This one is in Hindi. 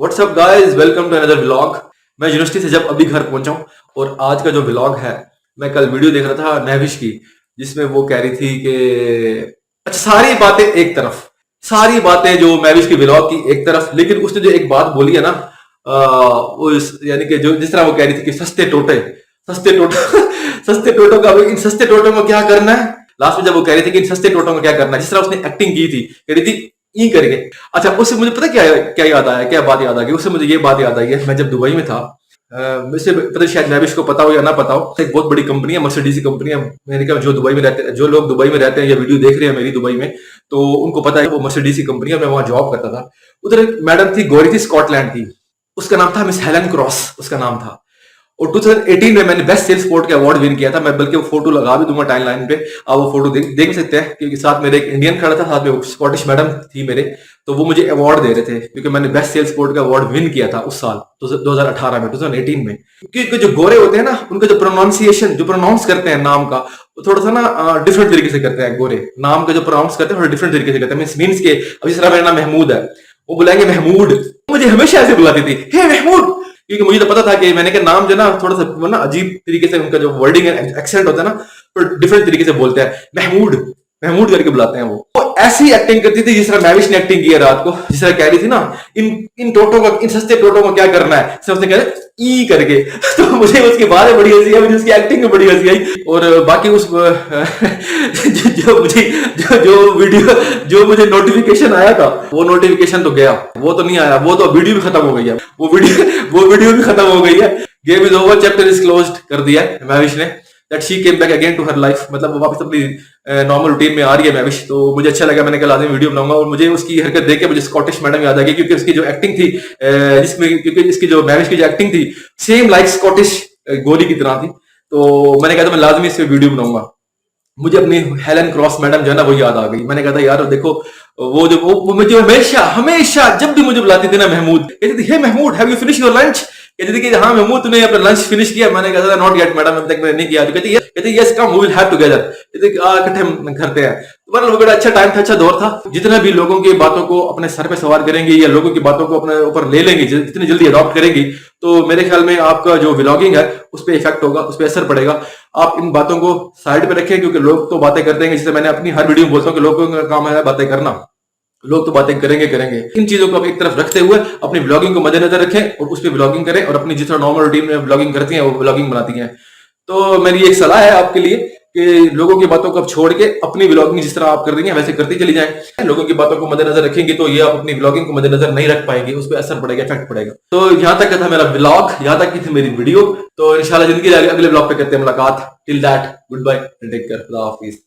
WhatsApp guys, welcome to another vlog. मैं यूनिवर्सिटी से जब अभी घर पहुंचा हूं और आज का जो व्लॉग है, मैं कल वीडियो देख रहा था महविश की, जिसमें वो कह रही थी कि अच्छा, सारी बातें एक तरफ, सारी बातें जो महविश की व्लॉग की एक तरफ, लेकिन उसने जो एक बात बोली है ना, यानी कि जो जिस तरह वो कह रही थी कि सस्ते टोटे, सस्ते टोटे सस्ते टोटों का, इन सस्ते टोटों को क्या करना है। लास्ट में जब वो कह रही थी कि इन सस्ते टोटों को क्या करना है, जिस तरह उसने एक्टिंग की थी, कह रही थी ई करके। अच्छा, उससे मुझे पता क्या क्या याद आया, क्या बात याद आ गई उससे मुझे, ये बात याद आई है, मैं जब दुबई में था, वैसे पता शायद महविश को पता हो या ना पता हो, एक बहुत बड़ी कंपनी है, मर्सिडीज की कंपनी है। मैंने कहा जो दुबई में रहते हैं, जो लोग दुबई में रहते हैं या वीडियो देख रहे हैं मेरी दुबई में, तो उनको पता है वो मर्सिडीज की कंपनी है। मैं वहां जॉब करता था। उधर एक मैडम थी, गोरी थी, स्कॉटलैंड की। उसका नाम था मिस हेलन क्रॉस, उसका नाम था। और 2018 में मैंने बेस्ट सेल्स स्पोर्ट का अवार्ड विन किया था। मैं बल्कि वो फोटो लगा भी दूंगा टाइम लाइन पे, आप वो फोटो देख सकते हैं, क्योंकि साथ मेरे एक इंडियन खड़ा था, साथ में स्कॉटिश मैडम थी मेरे, तो वो मुझे अवार्ड दे रहे थे क्योंकि मैंने बेस्ट सेल्स स्पोर्ट का अवार्ड विन किया था उस साल, 2018 में, 2018 में। क्योंकि जो गोरे होते हैं ना, उनका जो प्रोनाउंसिएशन, जो प्रोनाउंस करते हैं नाम का, वो थोड़ा सा ना डिफरेंट तरीके से करते हैं। गोरे नाम का जो प्रोनाउंस करते हैं थोड़ा डिफरेंट तरीके से करते हैं। मीन्स के अब जिस तरह मेरा नाम महमूद है, वो बुलाएंगे महमूद, मुझे हमेशा ऐसे बुलाती थी, हे महमूद, क्योंकि मुझे तो पता था कि मैंने का नाम जो ना थोड़ा सा ना अजीब तरीके से, उनका जो वर्डिंग एक्सेंट होता है ना, तो डिफरेंट तरीके से बोलते हैं। महमूद, महमूद करके बुलाते हैं वो ऐसी एक्टिंग करती थी जिस तरह महविश ने एक्टिंग की है रात को, जिस तरह कह रही थी ना, इन इन टोटों का, इन सस्ते टोटों को क्या करना है, उसने कह रहे ई करके। तो मुझे उसके बारे में बड़ी हंसी आई, मुझे उसकी एक्टिंग में बड़ी हंसी आई। और बाकी उस जो मुझे जो वीडियो, जो मुझे नोटिफिकेशन आया था, वो नोटिफिकेशन तो गया, वो तो नहीं आया, वो तो वीडियो भी खत्म हो गई है, वो वीडियो भी खत्म हो गई है। Game is over, chapter is closed कर दिया है महविश ने। That she came back again to her life, मतलब वो वापस अपनी नॉर्मल रूटीन में आ रही है महविश। तो मुझे अच्छा लगा, मैंने कल आदमी वीडियो बनाऊंगा। और मुझे उसकी हरकत देख के मुझे स्कॉटिश मैडम याद आ गई, क्योंकि उसकी जो एक्टिंग थी, जिसमें, क्योंकि इसकी जो महविश की जो एक्टिंग थी, सेम लाइक स्कॉटिश गोली की तरह थी। तो मैंने कहा था मैं लाजमी इस पे वीडियो बनाऊंगा। मुझे अपनी हेलन क्रॉस मैडम जो है ना, वो याद आ गई। मैंने कहा था यार देखो, वो जो वो मुझे हमेशा हमेशा जब भी मुझे बुलाती थी ना महमूद, कहती थी hey Mahmood, have you finish your lunch. कहती थी कि हाँ महमूद, तूने अपना लंच फिनिश किया। मैंने कहा था नॉट येट मैडम, अब तक मैंने नहीं किया। तो कहती yes come, we will have together. कहती इकट्ठे हम करते हैं। तो वो बड़ा अच्छा टाइम था, अच्छा दौर था। जितना भी लोगों की बातों को अपने सर पे सवार करेंगे या लोगों की बातों को अपने ऊपर ले लेंगे, जितनी जल्दी अडॉप्ट करेंगी, तो मेरे ख्याल में आपका जो व्लॉगिंग है उस पर इफेक्ट होगा, उस पर असर पड़ेगा। आप इन बातों को साइड पे रखें, क्योंकि लोग तो बातें करते हैं, जैसे मैंने अपनी हर वीडियो में बोलता हूँ कि लोगों का काम है बातें करना, लोग तो बातें करेंगे करेंगे। इन चीजों को आप एक तरफ रखते हुए अपनी ब्लॉगिंग को मद्देनजर रखें और उस पर ब्लॉगिंग करें, और अपनी जिस तरह नॉर्मल रूटीन में ब्लॉगिंग करती हैं वो ब्लॉगिंग बनाती हैं। तो मेरी एक सलाह है आपके लिए कि लोगों की बातों को आप छोड़ के अपनी ब्लॉगिंग जिस तरह आप कर रही हैं वैसे करती चली जाएं। लोगों की बातों को मद्देनजर रखेंगे तो ये आप अपनी ब्लॉगिंग को मद्देनजर नहीं रख पाएंगे, उस पर असर पड़ेगा, इफेक्ट पड़ेगा। तो यहाँ तक का था मेरा ब्लॉग, यहाँ तक की थी मेरी वीडियो। तो इंशाल्लाह जिंदगी अगले ब्लॉग पे करते हैं मुलाकात। Till that, goodbye, take care, खुदा हाफिज।